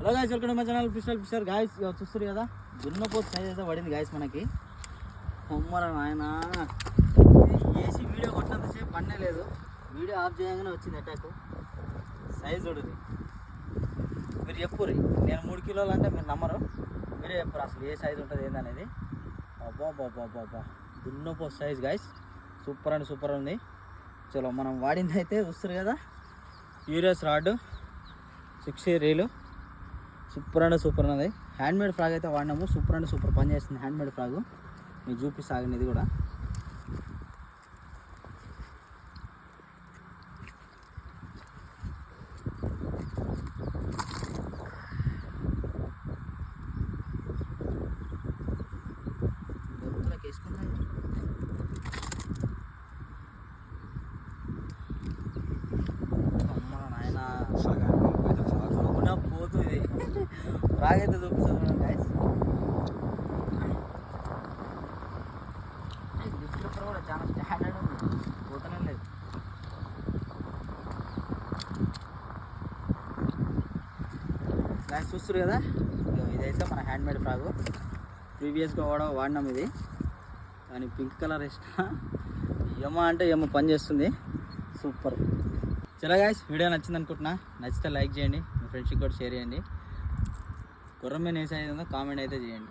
Hello guys, welcome to my channel Fisher Guys. చూస్తారు కదా దున్నపోతు సైజ్ అయితే పడింది గాయస్ మనకి. బొమ్మరా నాయన వేసి వీడియో కొట్టినంతసేపు పన్నే లేదు, వీడియో ఆఫ్ చేయగానే వచ్చింది అటాక్. సైజ్ చూడండి, మీరు చెప్పుర్రి. నేను 3 కిలోలు అంటే మీరు నమ్మరు, మీరే చెప్పురు అసలు ఏ సైజ్ ఉంటుంది ఏందనేది. అబ్బా బాబా బాబా దున్నపోతు size guys, super and super ఉంది. చలో మనం వాడింది అయితే చూస్తారు కదా, urease rod 6 reel, super and super ఉన్నది. హ్యాండ్మేడ్ ఫ్రాగ్ అయితే వాడినాము, సూపర్ అండ్ సూపర్ పని చేస్తుంది హ్యాండ్మేడ్ ఫ్రాగ్. మీకు చూపిస్తాగండి ఇది కూడా. పోతు ఇది ఫ్రాగ్ అయితే చూపిస్తాను గైస్. లిఫ్ట్ కూడా చాలా స్టాండర్డ్ ఉంది, పోతనే లేదు. గైస్ చూస్తారు కదా, ఇదైతే మన హ్యాండ్మేడ్ ఫ్రాగ్. ప్రీవియస్గా వాడినాం ఇది, కానీ పింక్ కలర్ వేసిన ఏమో అంటే ఏమో పని చేస్తుంది, సూపర్. చలో గాయస్, వీడియో నచ్చింది అనుకుంటున్నా. నచ్చితే లైక్ చేయండి, మీ ఫ్రెండ్స్కి కూడా షేర్ చేయండి. గుర్రం మీద ఏ సైజ్ ఉందో కామెంట్ అయితే చేయండి.